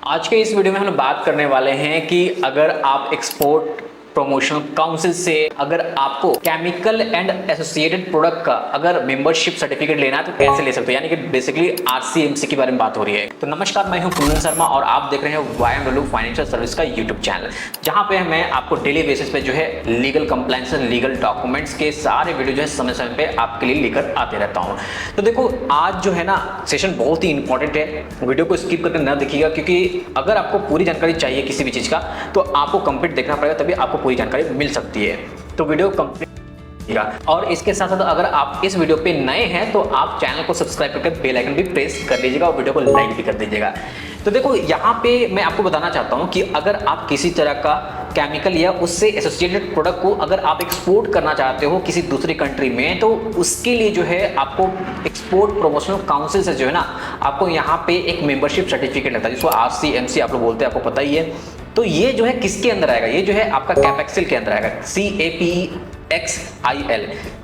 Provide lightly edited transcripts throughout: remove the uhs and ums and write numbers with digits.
आज के इस वीडियो में हम लोग बात करने वाले हैं कि अगर आप एक्सपोर्ट प्रमोशनल काउंसिल से अगर आपको केमिकल एंड एसोसिएटेड प्रोडक्ट का अगर मेंबरशिप सर्टिफिकेट लेना है तो कैसे ले सकते हो, यानी कि बेसिकली आरसीएमसी के बारे में बात हो रही है। तो नमस्कार, मैं हूं कुंदन शर्मा और आप देख रहे हैं वाईएमडब्ल्यू फाइनेंशियल सर्विस का यूट्यूब चैनल, जहां पे मैं आपको डेली बेसिस पे जो है legal compliance and legal documents के सारे वीडियो जो है समय समय पे आपके लिए लेकर आते रहता हूं। तो देखो, आज जो है ना सेशन बहुत ही इंपॉर्टेंट है, वीडियो को स्किप करके ना देखिएगा, क्योंकि अगर आपको पूरी जानकारी चाहिए किसी भी चीज का तो आपको कंप्लीट देखना पड़ेगा, तभी आपको पूरी जानकारी मिल सकती है। तो वीडियो कंप्लीट, और इसके साथ साथ अगर आप इस वीडियो पे नए हैं तो आप चैनल को सब्सक्राइब करके बेल आइकन भी प्रेस कर लीजिएगा और वीडियो को लाइक भी कर दीजिएगा। तो देखो, यहाँ पे मैं आपको बताना चाहता हूँ कि अगर आप किसी तरह का केमिकल या उससे एसोसिएटेड प्रोडक्ट को अगर आप एक्सपोर्ट करना चाहते हो किसी दूसरी कंट्री में, तो उसके लिए जो है आपको एक्सपोर्ट प्रमोशनल काउंसिल से जो है ना आपको यहाँ पे एक मेंबरशिप सर्टिफिकेट लगता है, जिसको आरसीएमसी आप लोग बोलते हैं, आपको पता ही है। तो ये जो है किसके अंदर आएगा? ये जो है आपका कैपेक्सिल के अंदर आएगा, CAPEXIL,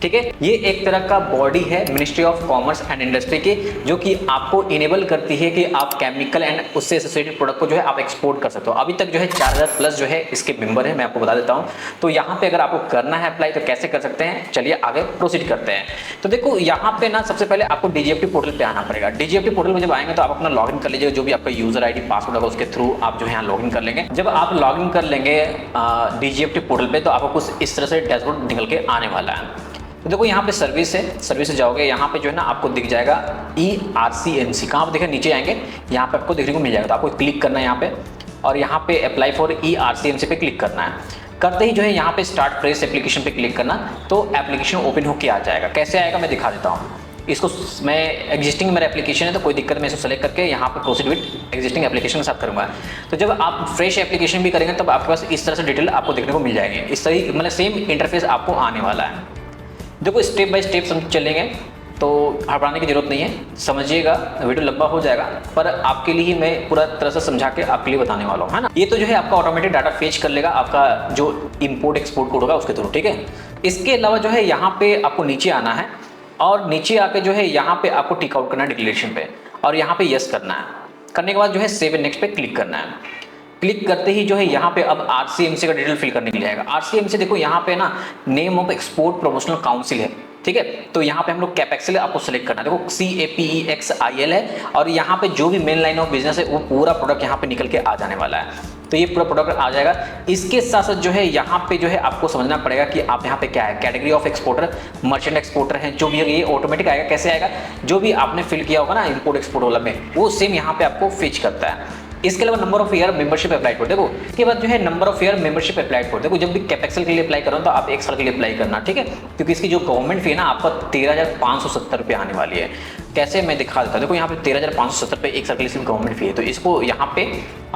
ठीक है। ये एक तरह का बॉडी है ministry of commerce and industry की, जो कि आपको इनेबल करती है कि आप केमिकल एंड उससे एसोसिएटेड प्रोडक्ट को जो है आप एक्सपोर्ट कर सकते हो। अभी तक जो है 4000 प्लस जो है इसके मेंबर है, मैं आपको बता देता हूँ। तो यहाँ पे अगर आपको करना है अप्लाई तो कैसे कर सकते हैं, चलिए आगे प्रोसीड करते हैं। तो देखो, यहाँ पे ना सबसे पहले आपको डीजीएफटी पोर्टल पे आना पड़ेगा। डीजीएफटी पोर्टल में जब आएंगे तो आप अपना लॉगिन कर लीजिएगा, जो भी आपका यूजर आईडी पासवर्ड होगा उसके थ्रू आप जो है यहाँ लॉगिन कर लेंगे। जब आप लॉगिन कर लेंगे डीजीएफटी पोर्टल पे तो आपको कुछ इस तरह से डैशबोर्ड निकल के आने वाला है। तो देखो, यहाँ पे सर्विस है, सर्विस से जाओगे, यहाँ पे जो है ना आपको दिख जाएगा ERCMC। कहाँ पे दिखे? नीचे आएंगे, यहाँ पे आपको देखने को मिल जाएगा। तो आपको क्लिक करना है यहाँ पे, और यहाँ पे अप्लाई फॉर ERCMC पे क्लिक करना है। करते ही जो है यहाँ पे स्टार्ट फ्रेश एप्लीकेशन पे क्लिक करना, तो एप्लीकेशन ओपन होकर आ जाएगा। कैसे आएगा मैं दिखा देता हूँ। इसको मैं एग्जिस्टिंग मेरा एप्लीकेशन है तो कोई दिक्कत, मैं इसको सेलेक्ट करके यहाँ पे प्रोसीड विद एग्जिस्टिंग एप्लीकेशन के साथ करूँगा। तो जब आप फ्रेश एप्लीकेशन भी करेंगे तब आपके पास इस तरह से डिटेल आपको देखने को मिल जाएगी। इस तरह मतलब सेम इंटरफेस आपको आने वाला है। देखो, स्टेप बाय स्टेप चलेंगे तो घबराने की जरूरत नहीं है, समझिएगा, वीडियो लंबा हो जाएगा पर आपके लिए ही मैं पूरा तरह से समझा के आपके लिए बताने वाला हूँ, है ना। ये तो जो है आपका ऑटोमेटिक डाटा फेच कर लेगा आपका जो इंपोर्ट एक्सपोर्ट कोड होगा उसके थ्रू, ठीक है। इसके अलावा जो है यहाँ पे आपको नीचे आना है, और नीचे आके जो है यहाँ पे आपको टिक आउट करना है डिक्लेरेशन पे, और यहाँ पे यस करना है। करने के बाद जो है सेव एंड नेक्स्ट पे क्लिक करना है। क्लिक करते ही जो है यहाँ पे अब आरसीएमसी का डिटेल फिल करने के लिए आएगा। आरसीएमसी देखो यहाँ पे ना name of export promotional council है, ठीक है। तो यहाँ पे हम लोग कैपेक्सिल आपको सेलेक्ट करना है। देखो, CAPEXIL है, और यहाँ पे जो भी मेन लाइन ऑफ बिजनेस है वो पूरा प्रोडक्ट यहाँ पे निकल के आ जाने वाला है। तो ये पूरा प्रोडक्ट आ जाएगा। इसके साथ साथ जो है यहाँ पे जो है आपको समझना पड़ेगा कि आप यहाँ पे क्या है, category of exporter, merchant exporter है, जो भी है ये ऑटोमेटिक आएगा। कैसे आएगा? जो भी आपने फिल किया होगा ना इंपोर्ट एक्सपोर्ट वाला में, वो सेम यहाँ पे आपको फिच करता है। इसके अलावा number of year membership apply for, देखो इसके बाद जो है number of year membership apply for. देखो, जब भी कैपेक्सिल के लिए अप्लाई करो तो आप 1 साल के लिए अप्लाई करना, ठीक है, क्योंकि इसकी जो गवर्नमेंट फी है ना आपका 13,570 रुपये आने वाली है। कैसे मैं दिखा देता हूँ। देखो, यहाँ पे 13,570 रुपये 1 साल के लिए गवर्नमेंट फी है। तो इसको यहाँ पे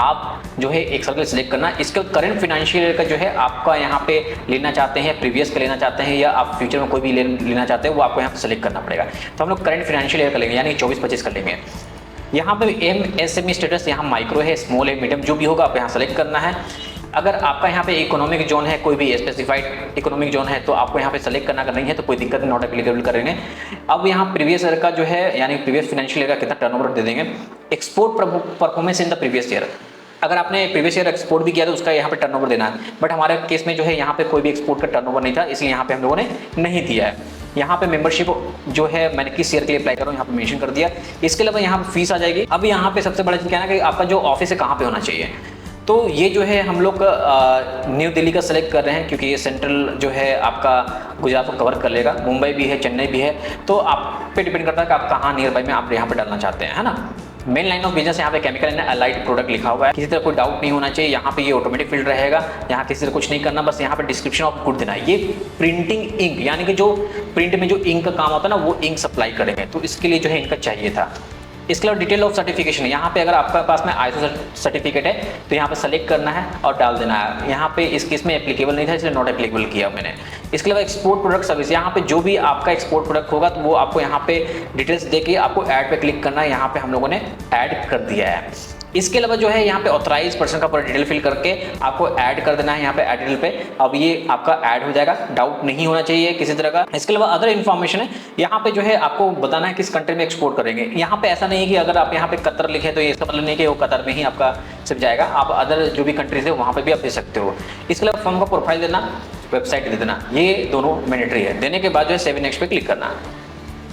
आप जो है 1 साल के लिए सिलेक्ट करना। इसका करंट फाइनेंशियल ईयर का जो है आपका यहाँ पे लेना चाहते हैं, प्रीवियस का लेना चाहते हैं, या आप फ्यूचर में कोई भी लेना चाहते हैं, वो आपको यहाँ पे सिलेक्ट करना पड़ेगा। तो हम लोग करंट फाइनेंशियल ईयर का लेंगे, यानी 24-25 का लेंगे। यहाँ पे MSME स्टेटस, यहाँ माइक्रो है, स्मॉल है, मीडियम, जो भी होगा आप यहाँ सेलेक्ट करना है। अगर आपका यहाँ पे इकोनॉमिक जोन है, कोई भी स्पेसिफाइड इकोनॉमिक जोन है, तो आपको यहाँ पे सेलेक्ट करना। अगर नहीं है तो कोई दिक्कत नहीं, नॉट एप्लीकेबल करेंगे। अब यहाँ प्रीवियस ईयर का जो है, यानी प्रीवियस फाइनेंशियल ईयर का कितना टर्नओवर दे देंगे। Export performance in the previous year, अगर आपने प्रीवियस ईयर एक्सपोर्ट भी किया तो उसका यहाँ पे टर्नओवर देना है। बट हमारे केस में जो है यहाँ पे कोई भी एक्सपोर्ट का टर्नओवर नहीं था, इसलिए यहाँ पे हम लोगों ने नहीं दिया है। यहाँ पे मेंबरशिप जो है मैंने किस ईयर के लिए अप्लाई कर रहा हूँ यहाँ पे मेंशन कर दिया। इसके अलावा यहाँ पे फीस आ जाएगी। अब यहाँ पे सबसे बड़ा चीज़ क्या है कि आपका जो ऑफिस है कहाँ पे होना चाहिए। तो ये जो है हम लोग न्यू दिल्ली का सेलेक्ट कर रहे हैं, क्योंकि ये सेंट्रल जो है आपका गुजरात को कवर कर लेगा। मुंबई भी है, चेन्नई भी है, तो आप पे डिपेंड करता है कि आप कहाँ नियर बाई में आप यहाँ पे डालना चाहते हैं, है ना। मेन लाइन ऑफ बिजनेस यहाँ पे केमिकल एंड अलाइड प्रोडक्ट लिखा हुआ है, किसी तरह कोई डाउट नहीं होना चाहिए। यहाँ पे ये ऑटोमेटिक फील्ड रहेगा, यहाँ किसी तरह कुछ नहीं करना, बस यहाँ पे डिस्क्रिप्शन ऑफ गुड देना है। ये प्रिंटिंग इंक, यानी कि जो प्रिंट में जो इंक का काम होता है ना, वो इंक सप्लाई करेंगे, तो इसके लिए जो है इनका चाहिए था। इसके अलावा डिटेल ऑफ सर्टिफिकेशन, यहाँ पे अगर आपके पास में ISO सर्टिफिकेट है तो यहाँ पे सेलेक्ट करना है और डाल देना है। यहाँ पे इस केस में एप्लीकेबल नहीं था, इसलिए नॉट एप्लीकेबल किया मैंने। इसके अलावा एक्सपोर्ट प्रोडक्ट सर्विस, यहाँ पे जो भी आपका एक्सपोर्ट प्रोडक्ट होगा तो वो आपको यहाँ पे डिटेल्स देके आपको ऐड पे क्लिक करना है। यहाँ पे हम लोगों ने ऐड कर दिया है। इसके अलावा जो है यहाँ पे ऑथराइज पर्सन का पूरा डिटेल फिल करके आपको ऐड कर देना है यहाँ पे ऐड डिटेल पे। अब ये आपका ऐड हो जाएगा, डाउट नहीं होना चाहिए किसी तरह का। इसके अलावा अदर इन्फॉर्मेशन है, यहाँ पे जो है आपको बताना है किस कंट्री में एक्सपोर्ट करेंगे। यहाँ पे ऐसा नहीं है कि अगर आप यहाँ पे कतर लिखे तो ये इसका मतलब नहीं कि वो कतर में ही आपका सिर्फ जाएगा, आप अदर जो भी कंट्रीज है वहाँ पे भी आप दे सकते हो। इसके अलावा फर्म का प्रोफाइल देना, वेबसाइट दे देना, ये दोनों मैंडेटरी है। देने के बाद जो है सेव नेक्स्ट पे क्लिक करना।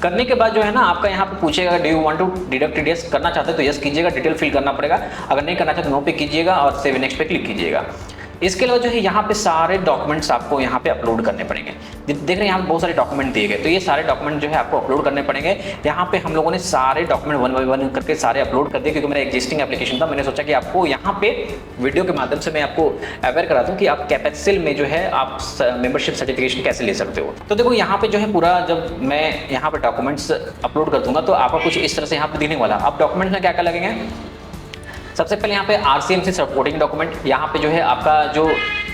करने के बाद जो है ना आपका यहाँ पे पूछेगा do you want to deduct TDS, करना चाहते हैं तो यस कीजिएगा, डिटेल फिल करना पड़ेगा। अगर नहीं करना चाहते नो पे कीजिएगा और सेव नेक्स्ट पे क्लिक कीजिएगा। इसके अलावा जो है यहाँ पे सारे डॉक्यूमेंट्स आपको यहाँ पे अपलोड करने पड़ेंगे। देख रहे हैं यहाँ पे बहुत सारे डॉक्यूमेंट दिए गए, तो ये सारे डॉक्यूमेंट जो है आपको अपलोड करने पड़ेंगे। यहाँ पे हम लोगों ने सारे डॉक्यूमेंट वन बाय वन करके सारे अपलोड कर दिए, क्योंकि मेरा एग्जिस्टिंग एप्लीकेशन था। मैंने सोचा कि आपको यहाँ पे वीडियो के माध्यम से मैं आपको अवेयर करा दूँ कि आप कैपेक्सेल में जो है आप मेंबरशिप सर्टिफिकेशन कैसे ले सकते हो। तो देखो यहाँ पे जो है पूरा जब मैं यहाँ पे डॉक्यूमेंट्स अपलोड कर दूंगा तो आपको कुछ इस तरह से यहाँ पे दिखने वाला। अब डॉक्यूमेंट्स में क्या क्या लगेंगे, सबसे पहले यहाँ पे आरसीएमसी सपोर्टिंग डॉक्यूमेंट, यहाँ पे जो है आपका जो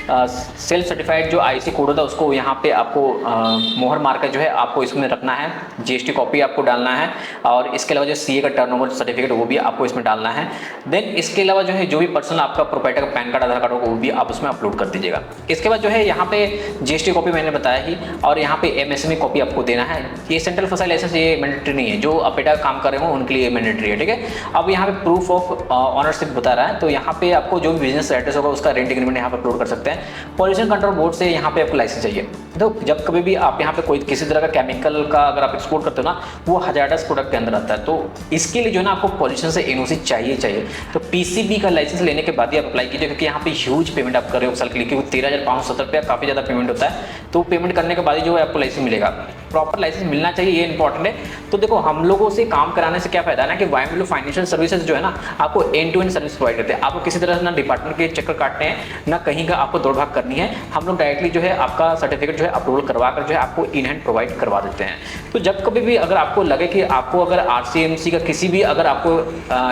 सेल्फ सर्टिफाइड जो आईसी कोड होता है उसको यहाँ पे आपको मोहर मार कर जो है आपको इसमें रखना है। जीएसटी कॉपी आपको डालना है, और इसके अलावा जो सीए का टर्नओवर सर्टिफिकेट वो भी आपको इसमें डालना है। देन इसके अलावा जो है जो भी पर्सनल आपका प्रोप्राइटर का पैन कार्ड आधार कार्ड होगा वो भी आप उसमें अपलोड कर दीजिएगा। इसके बाद जो है यहाँ पे जीएसटी कॉपी मैंने बताया ही, और यहाँ पे एमएसएमई कॉपी आपको देना है। ये सेंट्रल फसाइल लाइसेंस ये मैंडेटरी नहीं है, जो अपेटा काम कर रहे हो उनके लिए मैंडेटरी है, ठीक है। अब यहाँ पे प्रूफ ऑफ ऑनरशिप बता रहा है, तो यहाँ पे आपको जो भी बिजनेस एड्रेस होगा उसका रेंट एग्रीमेंट यहाँ पे अपलोड कर सकते हैं। पॉल्यूशन कंट्रोल बोर्ड से यहाँ पे आपको लाइसेंस चाहिए। तो जब कभी भी आप यहाँ पे कोई किसी तरह का केमिकल का अगर आप एक्सपोर्ट करते हो ना, वो हजार्डस प्रोडक्ट के अंदर आता है, तो इसके लिए जो है ना आपको पॉल्यूशन से एनओसी चाहिए। तो पीसीबी का लाइसेंस लेने के बाद ही आप अप्लाई कीजिए, क्योंकि यहाँ पे ह्यूज पेमेंट आप कर रहे हो साल के लिए, क्योंकि 13,570 रुपया काफ़ी ज़्यादा पेमेंट होता है। तो पेमेंट करने के बाद ही जो है आपको लाइसेंस मिलेगा। प्रॉपर लाइसेंस मिलना चाहिए, ये इंपॉर्टेंट है। तो देखो हम लोगों से काम कराने से क्या फायदा है ना, कि वाईएमडब्ल्यू फाइनेंशियल सर्विसेज जो है ना आपको end to end service provide करते हैं। आपको किसी तरह से ना डिपार्टमेंट के चक्कर काटने हैं, ना कहीं का आपको दौड़ भाग करनी है। हम लोग डायरेक्टली जो है आपका सर्टिफिकेट जो है अपलोड करवा कर जो है आपको इन हैंड प्रोवाइड करवा देते हैं। तो जब कभी भी अगर आपको लगे कि आपको अगर आरसीएमसी का किसी भी अगर आपको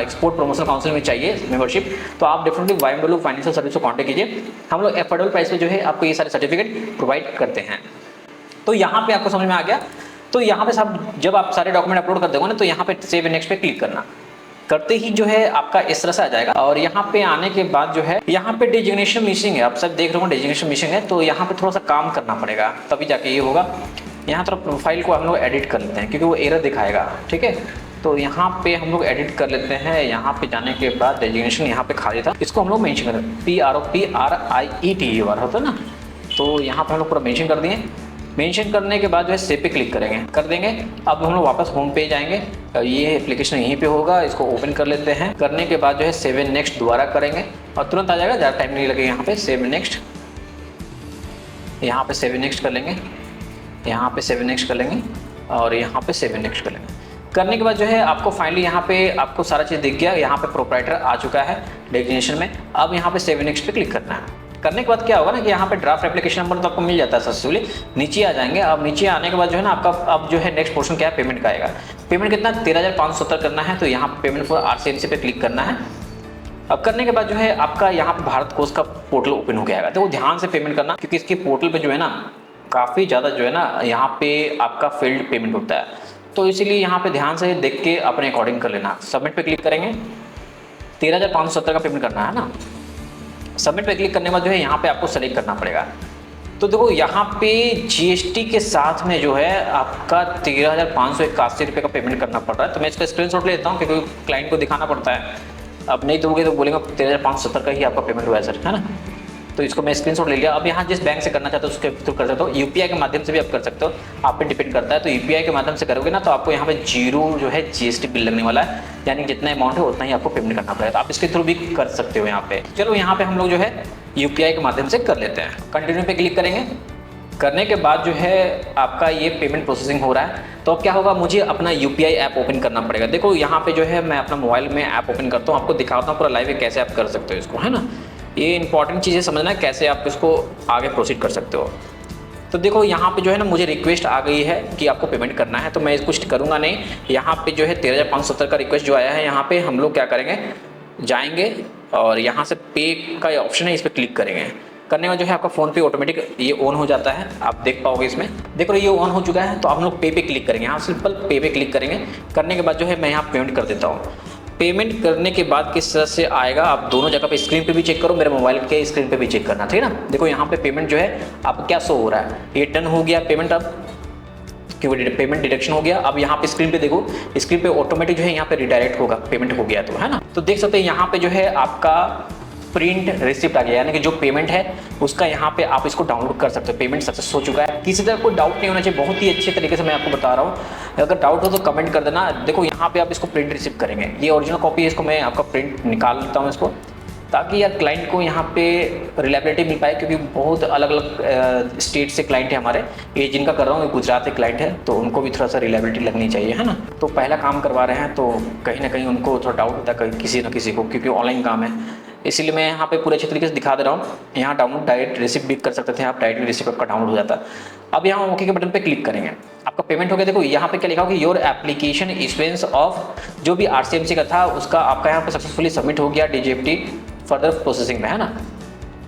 एक्सपोर्ट प्रमोशन काउंसिल में चाहिए मेंबरशिप, तो आप डेफिनेटली वाईएमडब्ल्यू फाइनेंशियल सर्विस को कॉन्टेक्ट कीजिए। हम लोग एफोर्डेबल प्राइस पे जो है आपको ये सारे सर्टिफिकेट प्रोवाइड करते हैं। तो यहाँ पे आपको समझ में आ गया। तो यहाँ पे सब जब आप सारे डॉक्यूमेंट अपलोड कर दोगे ना, तो यहाँ पे सेव नेक्स्ट पे क्लिक करना। करते ही जो है आपका इस तरह से आ जाएगा, और यहाँ पे आने के बाद जो है यहाँ पे डेजिग्नेशन मिसिंग है। आप सब देख रहे हो डेजिग्नेशन मिसिंग है, तो यहाँ पे थोड़ा सा काम करना पड़ेगा तभी जाके ये होगा। यहाँ थोड़ा प्रोफाइल को हम लोग एडिट कर लेते हैं, क्योंकि वो एरर दिखाएगा, ठीक है। तो यहाँ पे हम लोग एडिट कर लेते हैं। यहाँ पे जाने के बाद डेजिग्नेशन यहाँ पे खाली था, इसको हम लोग मेंशन करें PROPRIET होता है ना, तो यहाँ पे हम लोग पूरा मेंशन कर दिए। मेंशन करने के बाद जो है सेव पे क्लिक करेंगे, कर देंगे। अब हम लोग वापस होम पेज आएंगे, ये एप्लीकेशन यहीं पे होगा, इसको ओपन कर लेते हैं। करने के बाद जो है सेव नेक्स्ट दोबारा करेंगे और तुरंत आ जाएगा, ज़्यादा टाइम नहीं लगेगा। यहाँ पे सेव नेक्स्ट, यहाँ पे सेव नेक्स्ट कर लेंगे, यहाँ पे सेव नेक्स्ट कर लेंगे, और यहाँ पे सेव नेक्स्ट कर लेंगे। करने के बाद जो है आपको फाइनली यहाँ पे आपको सारा चीज़ दिख गया। यहाँ पे प्रोप्राइटर आ चुका है डेजिग्नेशन में। अब यहाँ पे सेव नेक्स्ट पे क्लिक करना है। करने के बाद क्या होगा ना कि यहाँ पे ड्राफ्ट एप्लीकेशन नंबर तो आपको मिल जाता है सक्सेसफुली। नीचे आ जाएंगे। अब नीचे आने के बाद जो है ना आपका अब जो है नेक्स्ट पोर्शन क्या है, पेमेंट का आएगा। पेमेंट कितना 13,570 करना है, तो यहाँ पे पेमेंट फॉर आरसीएमसी पे क्लिक करना है। अब करने के बाद जो है आपका यहाँ पे भारत कोष का पोर्टल ओपन हो गया है। तो ध्यान से पेमेंट करना, क्योंकि इसके पोर्टल पे जो है ना काफ़ी ज़्यादा जो है ना यहाँ पे आपका फील्ड पेमेंट होता है, तो इसीलिए यहाँ पे ध्यान से देख के अपने अकॉर्डिंग कर लेना। सबमिट पे क्लिक करेंगे, 13,570 का पेमेंट करना है ना। सबमिट पे क्लिक करने के बाद जो है यहाँ पे आपको सेलेक्ट करना पड़ेगा। तो देखो यहाँ पे जीएसटी के साथ में जो है आपका 13,581 रुपये का पेमेंट करना पड़ रहा है। तो मैं इसका स्क्रीनशॉट ले लेता हूँ, क्योंकि क्लाइंट को दिखाना पड़ता है। अब नहीं दोगे तो बोलेंगे 13,570 का ही आपका पेमेंट हुआ है सर, है ना। तो इसको मैं स्क्रीनशॉट ले लिया। अब यहाँ जिस बैंक से करना चाहते हो उसके थ्रू कर सकते हो, यूपीआई के माध्यम से भी आप कर सकते हो, आप पे डिपेंड करता है। तो यूपीआई के माध्यम से करोगे ना तो आपको यहाँ पे 0 जो है जीएसटी बिल लगने वाला है, यानी जितना अमाउंट है उतना ही आपको पेमेंट करना पड़ेगा। तो आप इसके थ्रू भी कर सकते हो यहाँ पे। चलो यहाँ पे हम लोग जो है यूपीआई के माध्यम से कर लेते हैं। कंटिन्यू पे क्लिक करेंगे। करने के बाद जो है आपका ये पेमेंट प्रोसेसिंग हो रहा है। तो अब क्या होगा, मुझे अपना यूपीआई ऐप ओपन करना पड़ेगा। देखो यहाँ पे जो है मैं अपना मोबाइल में ऐप ओपन करता हूँ, आपको दिखाता हूँ पूरा लाइव है कैसे आप कर सकते हो इसको, है ना। ये इंपॉर्टेंट चीज़ें समझना है कैसे आप इसको आगे प्रोसीड कर सकते हो। तो देखो यहाँ पे जो है ना मुझे रिक्वेस्ट आ गई है कि आपको पेमेंट करना है, तो मैं कुछ करूँगा नहीं। यहाँ पे जो है 13,570 का रिक्वेस्ट जो आया है, यहाँ पे हम लोग क्या करेंगे, जाएंगे और यहाँ से पे का ऑप्शन है, इस पर क्लिक करेंगे। करने में जो है आपका फ़ोन पे ऑटोमेटिक ये ऑन हो जाता है, आप देख पाओगे इसमें। देखो ये ऑन हो चुका है, तो आप लोग पे क्लिक करेंगे। यहाँ सिंपल पे क्लिक करेंगे। करने के बाद जो है मैं यहाँ पेमेंट कर देता हूँ। पेमेंट करने के बाद किस तरह से आएगा, आप दोनों जगह पे स्क्रीन पे भी चेक करो, मेरे मोबाइल के स्क्रीन पे भी चेक करना, ठीक है ना। देखो यहाँ पे पेमेंट जो है आपको क्या शो हो रहा है, ये डन हो गया पेमेंट, अब क्योंकि पेमेंट डिडक्शन हो गया। अब यहाँ पे स्क्रीन पे देखो, स्क्रीन पे ऑटोमेटिक जो है यहाँ पे रिडायरेक्ट होगा, पेमेंट हो गया तो, है ना। तो देख सकते हैं यहाँ पे जो है आपका प्रिंट रिसिप्ट आ गया, यानी कि जो पेमेंट है उसका यहाँ पे आप इसको डाउनलोड कर सकते हो, पेमेंट सक्सेस हो चुका है। किसी तरह कोई डाउट नहीं होना चाहिए, बहुत ही अच्छे तरीके से मैं आपको बता रहा हूँ। अगर डाउट हो तो कमेंट कर देना। देखो यहाँ पे आप इसको प्रिंट रिसिप्ट करेंगे, ये ओरिजिनल कॉपी है, इसको मैं आपका प्रिंट निकाल लेता हूँ इसको, ताकि यार क्लाइंट को यहाँ पे रिलायबिलिटी मिल पाए, क्योंकि बहुत अलग अलग स्टेट से क्लाइंट है हमारे। ये जिनका कर रहा हूँ गुजरात के क्लाइंट है, तो उनको भी थोड़ा सा रिलायबिलिटी लगनी चाहिए, है ना। तो पहला काम करवा रहे हैं तो कहीं ना कहीं उनको थोड़ा डाउट होता है किसी न किसी को, क्योंकि ऑनलाइन काम है, इसीलिए मैं यहाँ पे पूरे अच्छे तरीके से दिखा दे रहा हूँ। यहाँ डाउनलोड डायरेक्ट रिसिप्ट भी कर सकते थे आप, डायरेक्टली रिसिप्ट आपका डाउनलोड हो जाता। अब यहाँ ओके के बटन पे क्लिक करेंगे, आपका पेमेंट हो गया। देखो यहाँ पे क्या लिखा होगा कि योर एप्लीकेशन इशुएंस ऑफ जो भी आरसीएमसी का था उसका आपका यहाँ पे सक्सेसफुली सबमिट हो गया डीजीएफटी फर्दर प्रोसेसिंग में, है ना।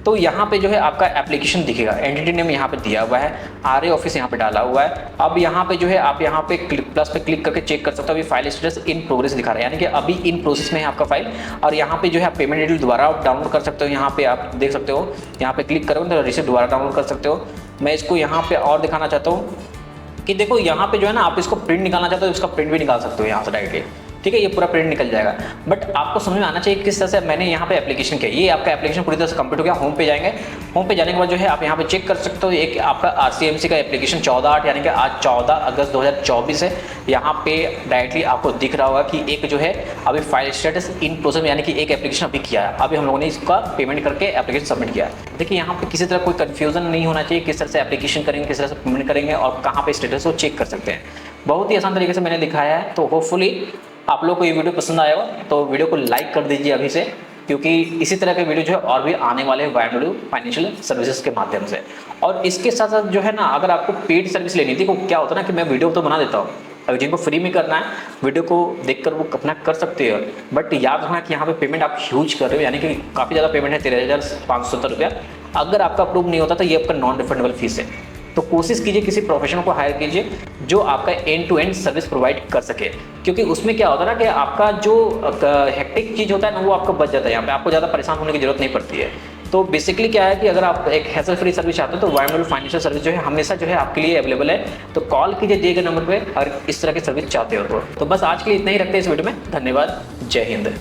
तो यहाँ पे जो है आपका एप्लीकेशन दिखेगा, एंटिटी नेम यहाँ पे दिया हुआ है, आरए ऑफिस यहाँ पे डाला हुआ है। अब यहाँ पे जो है आप यहाँ पे प्लस पे क्लिक करके चेक कर सकते हो, अभी फाइल स्टेटस इन प्रोग्रेस दिखा रहा है, यानी कि अभी इन प्रोसेस में है आपका फाइल। और यहाँ पे जो है आप पेमेंट डिटेल दोबारा आप डाउनलोड कर सकते हो, यहाँ पे आप देख सकते हो, यहाँ पे क्लिक करोगे तो रिसिप्ट दोबारा डाउनलोड कर सकते हो। मैं इसको यहाँ पे और दिखाना चाहता हूँ कि देखो यहाँ पे जो है ना, आप इसको प्रिंट निकालना चाहते हो, इसका प्रिंट भी निकाल सकते हो यहाँ से डायरेक्टली, ठीक है। ये पूरा प्रिंट निकल जाएगा, बट आपको समझ में आना चाहिए किस तरह से मैंने यहाँ पे एप्लीकेशन किया। ये आपका एप्लीकेशन पूरी तरह से कंप्लीट हो गया। होम पे जाएंगे, होम पे जाने के बाद जो है आप यहाँ पे चेक कर सकते हो, एक आपका आरसीएमसी का एप्लीकेशन 14/8 यानी कि आज 14 अगस्त 2024 है। यहाँ पे डायरेक्टली आपको दिख रहा होगा कि एक जो है अभी फाइल स्टेटस इन प्रोसेस में, यानी कि एक एप्लीकेशन अभी किया है, अभी हम लोगों ने इसका पेमेंट करके एप्लीकेशन सबमिट किया है। देखिए यहाँ पे किसी तरह कोई कन्फ्यूजन नहीं होना चाहिए, किस तरह से एप्लीकेशन करेंगे, किस तरह से पेमेंट करेंगे और कहाँ पे स्टेटस वो चेक कर सकते हैं। बहुत ही आसान तरीके से मैंने दिखाया है। तो होपफुली आप लोग को ये वीडियो पसंद आएगा, तो वीडियो को लाइक कर दीजिए अभी से, क्योंकि इसी तरह के वीडियो जो है और भी आने वाले हैं YMW फाइनेंशियल सर्विसेज के माध्यम से। और इसके साथ साथ जो है ना, अगर आपको पेड सर्विस लेनी थी, तो क्या होता है ना कि मैं वीडियो तो बना देता हूँ, अगर जिनको फ्री में करना है वीडियो को देखकर वो अपना कर सकते हो, बट याद रखना कि यहाँ पे पेमेंट आप ह्यूज कर रहे हो, यानी कि काफ़ी ज़्यादा पेमेंट है, 13,570 रुपया। अगर आपका अप्रूव नहीं होता तो ये आपका नॉन रिफंडेबल फीस है। तो कोशिश कीजिए किसी प्रोफेशनल को हायर कीजिए जो आपका end to end service provide कर सके, क्योंकि उसमें क्या होता है ना कि आपका जो हेक्टिक चीज़ होता है ना, वो आपका बच जाता है, यहाँ पे आपको ज़्यादा परेशान होने की जरूरत नहीं पड़ती है। तो बेसिकली क्या है कि अगर आप एक हैसल फ्री सर्विस चाहते हो तो YMW फाइनेंशियल सर्विस जो है हमेशा जो है आपके लिए अवेलेबल है। तो कॉल कीजिए दिए गए नंबर पे अगर इस तरह की सर्विस चाहते हो तो बस आज के लिए इतना ही रखते हैं इस वीडियो में। धन्यवाद, जय हिंद।